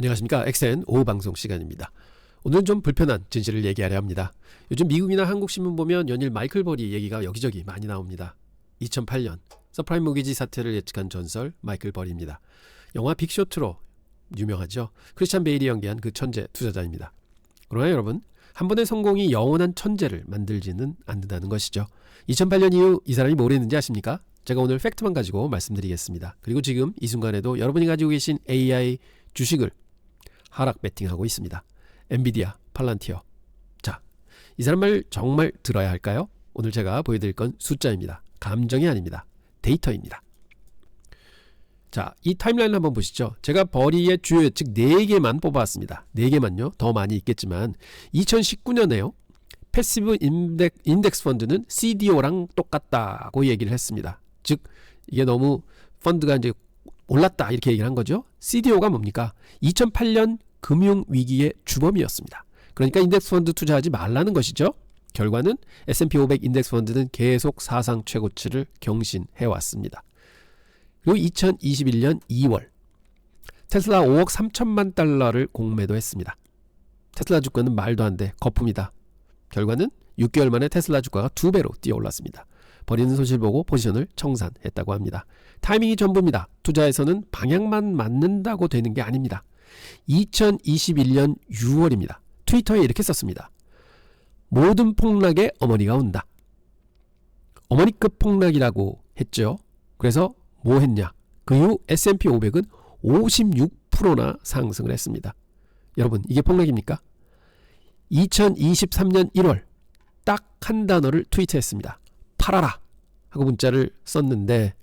안녕하십니까. 엑센 오후 방송 시간입니다. 오늘은 좀 불편한 진실을 얘기하려 합니다. 요즘 미국이나 한국 신문 보면 연일 마이클 버리 얘기가 여기저기 많이 나옵니다. 2008년 서프라임 모기지 사태를 예측한 전설 마이클 버리입니다. 영화 빅쇼트로 유명하죠. 크리스찬 베일이 연기한 그 천재 투자자입니다. 그러나 여러분, 한 번의 성공이 영원한 천재를 만들지는 않는다는 것이죠. 2008년 이후 이 사람이 뭘 했는지 아십니까? 제가 오늘 팩트만 가지고 말씀드리겠습니다. 그리고 지금 이 순간에도 여러분이 가지고 계신 AI 주식을 하락 베팅하고 있습니다. 엔비디아, 팔란티어. 자, 이 사람 말 정말 들어야 할까요? 오늘 제가 보여드릴 건 숫자입니다. 감정이 아닙니다. 데이터입니다. 자, 이 타임라인을 한번 보시죠. 제가 버리의 주요 예측 4개만 뽑아왔습니다. 4개만요. 더 많이 있겠지만 2019년에요. 패시브 인덱스 펀드는 CDO랑 똑같다고 얘기를 했습니다. 즉 이게 너무 펀드가 이제 올랐다 이렇게 얘기를 한 거죠. CDO가 뭡니까? 2008년 금융위기의 주범이었습니다. 그러니까 인덱스 펀드 투자하지 말라는 것이죠. 결과는 S&P 500 인덱스 펀드는 계속 사상 최고치를 경신해왔습니다. 그리고 2021년 2월 테슬라 5억 3천만 달러를 공매도했습니다. 테슬라 주가는 말도 안 돼 거품이다. 결과는 6개월 만에 테슬라 주가가 2배로 뛰어올랐습니다. 버리는 소식을 보고 포지션을 청산했다고 합니다. 타이밍이 전부입니다. 투자에서는 방향만 맞는다고 되는 게 아닙니다. 2021년 6월입니다. 트위터에 이렇게 썼습니다. 모든 폭락의 어머니가 온다. 어머니급 폭락이라고 했죠. 그래서 뭐 했냐? 그 이후 S&P 500은 56%나 상승을 했습니다. 여러분, 이게 폭락입니까? 2023년 1월 딱 한 단어를 트위트했습니다. 팔아라 하고 문자를 썼는데,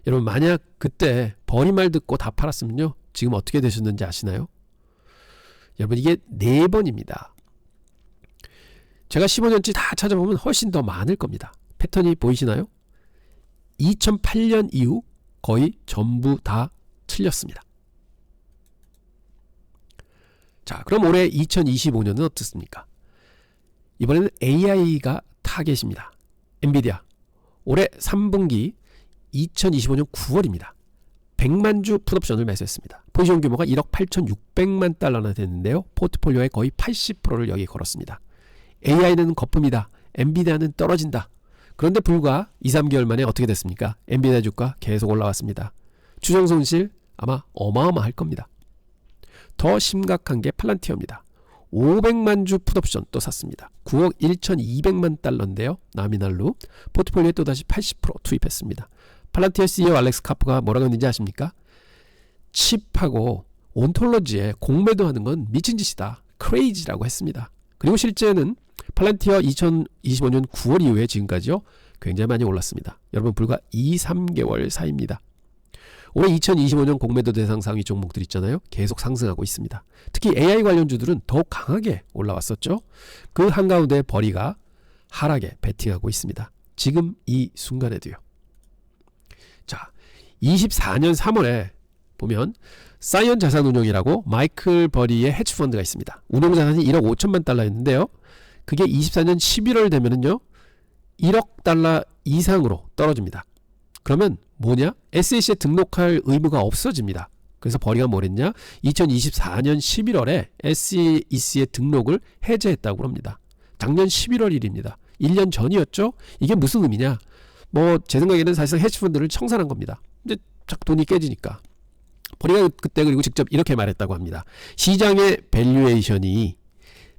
여러분 만약 그때 버리 말 듣고 다 팔았으면요, 지금 어떻게 되셨는지 아시나요? 여러분, 이게 4번입니다. 제가 15년치 다 찾아보면 훨씬 더 많을 겁니다. 패턴이 보이시나요? 2008년 이후 거의 전부 다 틀렸습니다. 자, 그럼 올해 2025년은 어떻습니까? 이번에는 AI가 타겟입니다. 엔비디아 올해 3분기 2025년 9월입니다. 100만 주 풋옵션을 매수했습니다. 포지션 규모가 1억 8,600만 달러나 됐는데요. 포트폴리오의 거의 80%를 여기 걸었습니다. AI는 거품이다. 엔비디아는 떨어진다. 그런데 불과 2, 3개월 만에 어떻게 됐습니까? 엔비디아 주가 계속 올라왔습니다. 추정 손실 아마 어마어마할 겁니다. 더 심각한 게 팔란티어입니다. 500만 주 풋옵션 또 샀습니다. 9억 1,200만 달러인데요. 나미날로 포트폴리오에 또다시 80% 투입했습니다. 팔란티어 CEO 알렉스 카프가 뭐라고 했는지 아십니까? 칩하고 온톨로지에 공매도하는 건 미친 짓이다. 크레이지라고 했습니다. 그리고 실제는 팔란티어 2025년 9월 이후에 지금까지요, 굉장히 많이 올랐습니다. 여러분, 불과 2, 3개월 사이입니다. 올해 2025년 공매도 대상 상위 종목들 있잖아요. 계속 상승하고 있습니다. 특히 AI 관련주들은 더욱 강하게 올라왔었죠. 그 한가운데 버리가 하락에 베팅하고 있습니다. 지금 이 순간에도요. 자, 24년 3월에 보면 사이언 자산운용이라고 마이클 버리의 헤지펀드가 있습니다. 운용자산이 1억 5천만 달러였는데요. 그게 24년 11월 되면은요, 1억 달러 이상으로 떨어집니다. 그러면 뭐냐? SEC에 등록할 의무가 없어집니다. 그래서 버리가 뭘 했냐? 2024년 11월에 SEC의 등록을 해제했다고 합니다. 작년 11월 일입니다. 1년 전이었죠? 이게 무슨 의미냐? 뭐 제 생각에는 사실상 헤지펀드를 청산한 겁니다. 이제 돈이 깨지니까. 버리가 그때 그리고 직접 이렇게 말했다고 합니다. 시장의 밸류에이션이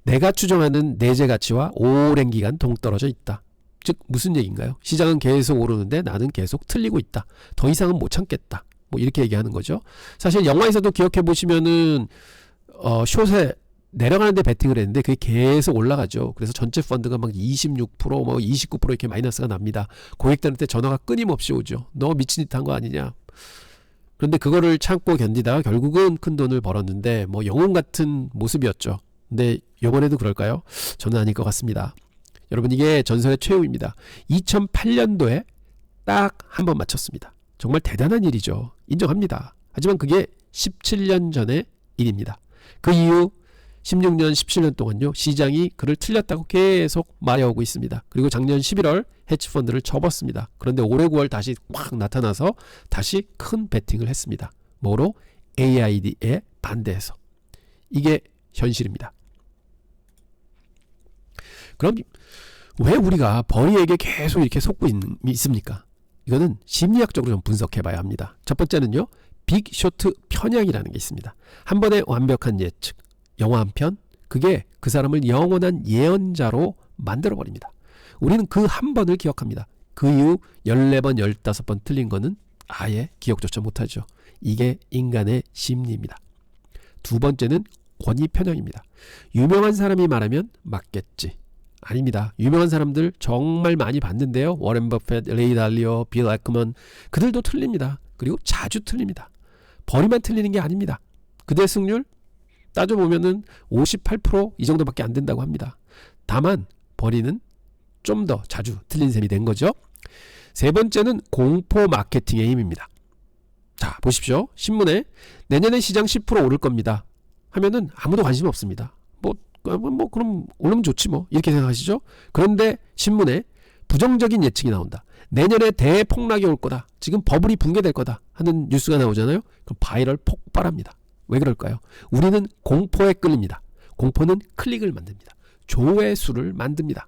내가 추정하는 내재 가치와 오랜 기간 동떨어져 있다. 즉 무슨 얘기인가요? 시장은 계속 오르는데 나는 계속 틀리고 있다. 더 이상은 못 참겠다. 뭐 이렇게 얘기하는 거죠. 사실 영화에서도 기억해 보시면은 숏에 내려가는데 베팅을 했는데 그게 계속 올라가죠. 그래서 전체 펀드가 막 26%, 뭐 29% 이렇게 마이너스가 납니다. 고객들한테 전화가 끊임없이 오죠. 너 미친 짓 한 거 아니냐. 그런데 그거를 참고 견디다가 결국은 큰 돈을 벌었는데 뭐 영웅 같은 모습이었죠. 근데 이번에도 그럴까요? 저는 아닐 것 같습니다. 여러분, 이게 전설의 최후입니다. 2008년도에 딱 한 번 맞췄습니다. 정말 대단한 일이죠. 인정합니다. 하지만 그게 17년 전의 일입니다. 그 이후 16년, 17년 동안요, 시장이 그를 틀렸다고 계속 말해오고 있습니다. 그리고 작년 11월 헤지펀드를 접었습니다. 그런데 올해 9월 다시 확 나타나서 다시 큰 베팅을 했습니다. 뭐로? AI에 반대해서. 이게 현실입니다. 그럼 왜 우리가 버리에게 계속 이렇게 속고 있습니까? 이거는 심리학적으로 좀 분석해 봐야 합니다. 첫 번째는요, 빅쇼트 편향이라는 게 있습니다. 한 번의 완벽한 예측, 영화 한 편, 그게 그 사람을 영원한 예언자로 만들어 버립니다. 우리는 그 한 번을 기억합니다. 그 이후 14번, 15번 틀린 거는 아예 기억조차 못하죠. 이게 인간의 심리입니다. 두 번째는 권위 편향입니다. 유명한 사람이 말하면 맞겠지. 아닙니다. 유명한 사람들 정말 많이 봤는데요. 워렌 버핏, 레이 달리오, 빌 에크먼, 그들도 틀립니다. 그리고 자주 틀립니다. 버리만 틀리는 게 아닙니다. 그들의 승률 따져보면은 58%이 정도밖에 안 된다고 합니다. 다만 버리는 좀 더 자주 틀린 셈이 된 거죠. 세 번째는 공포 마케팅의 힘입니다. 자, 보십시오. 신문에 내년에 시장 10% 오를 겁니다 하면은 아무도 관심 없습니다. 그럼 오르면 좋지 뭐, 이렇게 생각하시죠. 그런데 신문에 부정적인 예측이 나온다. 내년에 대폭락이 올 거다. 지금 버블이 붕괴될 거다 하는 뉴스가 나오잖아요. 그럼 바이럴 폭발합니다. 왜 그럴까요? 우리는 공포에 끌립니다. 공포는 클릭을 만듭니다. 조회수를 만듭니다.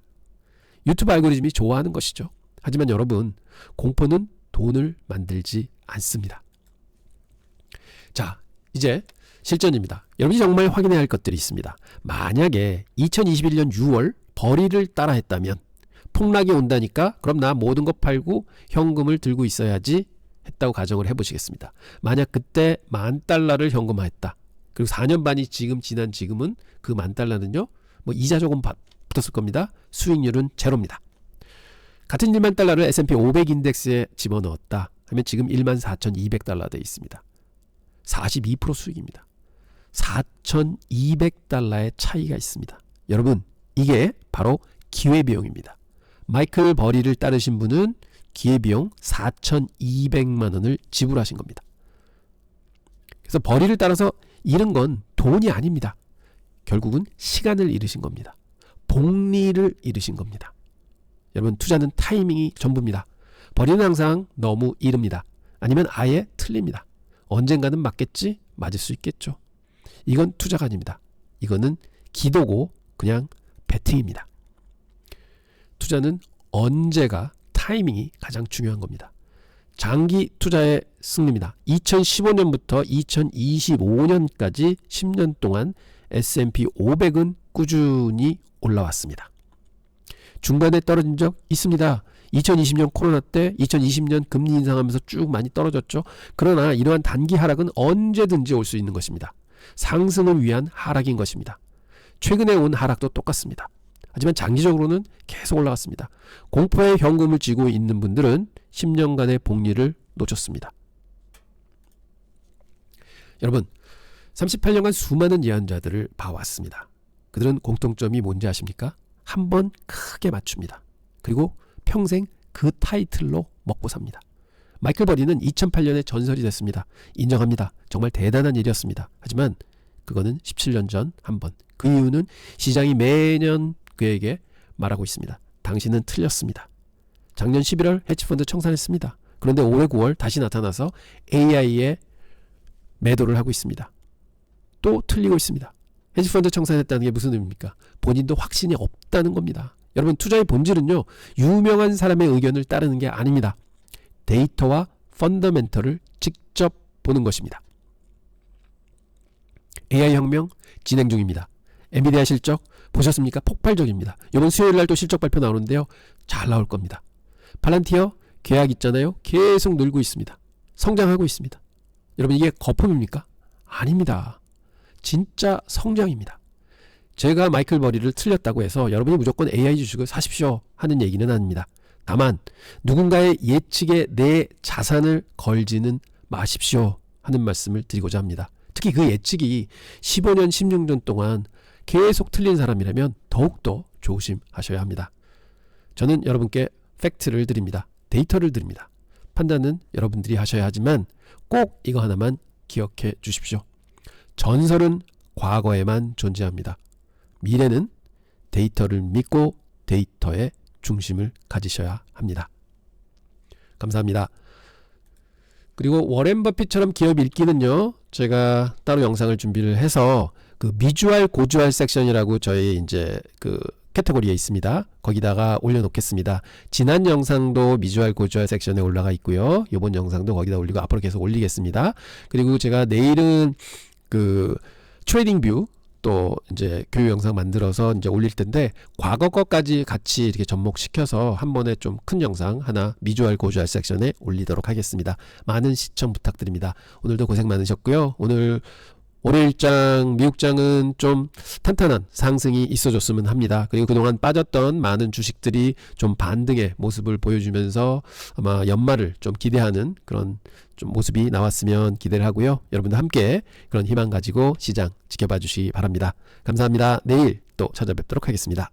유튜브 알고리즘이 좋아하는 것이죠. 하지만 여러분, 공포는 돈을 만들지 않습니다. 자, 이제 실전입니다. 여러분이 정말 확인해야 할 것들이 있습니다. 만약에 2021년 6월 버리를 따라 했다면, 폭락이 온다니까 그럼 나 모든 거 팔고 현금을 들고 있어야지 했다고 가정을 해보시겠습니다. 만약 그때 $10,000를 현금화했다. 그리고 4년 반이 지난 지금은 그 $10,000는요, 뭐 이자 조금 붙었을 겁니다. 수익률은 제로입니다. 같은 $10,000를 S&P 500 인덱스에 집어넣었다 하면 지금 $14,200 되어 있습니다. 42% 수익입니다. $4,200의 차이가 있습니다. 여러분, 이게 바로 기회비용입니다. 마이클 버리를 따르신 분은 기회비용 4,200만 원을 지불하신 겁니다. 그래서 버리를 따라서 잃은 건 돈이 아닙니다. 결국은 시간을 잃으신 겁니다. 복리를 잃으신 겁니다. 여러분, 투자는 타이밍이 전부입니다. 버리는 항상 너무 이릅니다. 아니면 아예 틀립니다. 언젠가는 맞겠지? 맞을 수 있겠죠. 이건 투자가 아닙니다. 이거는 기도고 그냥 베팅입니다. 투자는 언제가 타이밍이 가장 중요한 겁니다. 장기 투자의 승리입니다. 2015년부터 2025년까지 10년 동안 S&P 500은 꾸준히 올라왔습니다. 중간에 떨어진 적 있습니다. 2020년 코로나 때, 2020년 금리 인상하면서 쭉 많이 떨어졌죠. 그러나 이러한 단기 하락은 언제든지 올 수 있는 것입니다. 상승을 위한 하락인 것입니다. 최근에 온 하락도 똑같습니다. 하지만 장기적으로는 계속 올라갔습니다. 공포의 현금을 쥐고 있는 분들은 10년간의 복리를 놓쳤습니다. 여러분, 38년간 수많은 예언자들을 봐왔습니다. 그들은 공통점이 뭔지 아십니까? 한 번 크게 맞춥니다. 그리고 평생 그 타이틀로 먹고 삽니다. 마이클 버리는 2008년에 전설이 됐습니다. 인정합니다. 정말 대단한 일이었습니다. 하지만 그거는 17년 전 한 번. 그 이유는 시장이 매년 그에게 말하고 있습니다. 당신은 틀렸습니다. 작년 11월 해치펀드 청산했습니다. 그런데 올해 9월 다시 나타나서 AI에 매도를 하고 있습니다. 또 틀리고 있습니다. 해치펀드 청산했다는 게 무슨 의미입니까? 본인도 확신이 없다는 겁니다. 여러분, 투자의 본질은요, 유명한 사람의 의견을 따르는 게 아닙니다. 데이터와 펀더멘털을 직접 보는 것입니다. AI 혁명 진행 중입니다. 엔비디아 실적 보셨습니까? 폭발적입니다. 이번 수요일 날 또 실적 발표 나오는데요, 잘 나올 겁니다. 팔란티어 계약 있잖아요. 계속 늘고 있습니다. 성장하고 있습니다. 여러분, 이게 거품입니까? 아닙니다. 진짜 성장입니다. 제가 마이클 버리를 틀렸다고 해서 여러분이 무조건 AI 주식을 사십시오 하는 얘기는 아닙니다. 다만 누군가의 예측에 내 자산을 걸지는 마십시오 하는 말씀을 드리고자 합니다. 특히 그 예측이 15년, 16년 동안 계속 틀린 사람이라면 더욱더 조심하셔야 합니다. 저는 여러분께 팩트를 드립니다. 데이터를 드립니다. 판단은 여러분들이 하셔야 하지만 꼭 이거 하나만 기억해 주십시오. 전설은 과거에만 존재합니다. 미래는 데이터를 믿고 데이터에 중심을 가지셔야 합니다. 감사합니다. 그리고 워렌 버핏처럼 기업 읽기는요, 제가 따로 영상을 준비를 해서 그 미주알 고주알 섹션이라고 저희 이제 그 카테고리에 있습니다. 거기다가 올려놓겠습니다. 지난 영상도 미주알 고주알 섹션에 올라가 있고요. 이번 영상도 거기다 올리고 앞으로 계속 올리겠습니다. 그리고 제가 내일은 그 트레이딩 뷰 또 이제 교육 영상 만들어서 이제 올릴 텐데 과거 것까지 같이 이렇게 접목시켜서 한 번에 좀 큰 영상 하나 미주알 고주알 섹션에 올리도록 하겠습니다. 많은 시청 부탁드립니다. 오늘도 고생 많으셨고요. 오늘 올해 일장 미국장은 좀 탄탄한 상승이 있어줬으면 합니다. 그리고 그동안 빠졌던 많은 주식들이 좀 반등의 모습을 보여주면서 아마 연말을 좀 기대하는 그런 좀 모습이 나왔으면 기대를 하고요. 여러분들 함께 그런 희망 가지고 시장 지켜봐 주시기 바랍니다. 감사합니다. 내일 또 찾아뵙도록 하겠습니다.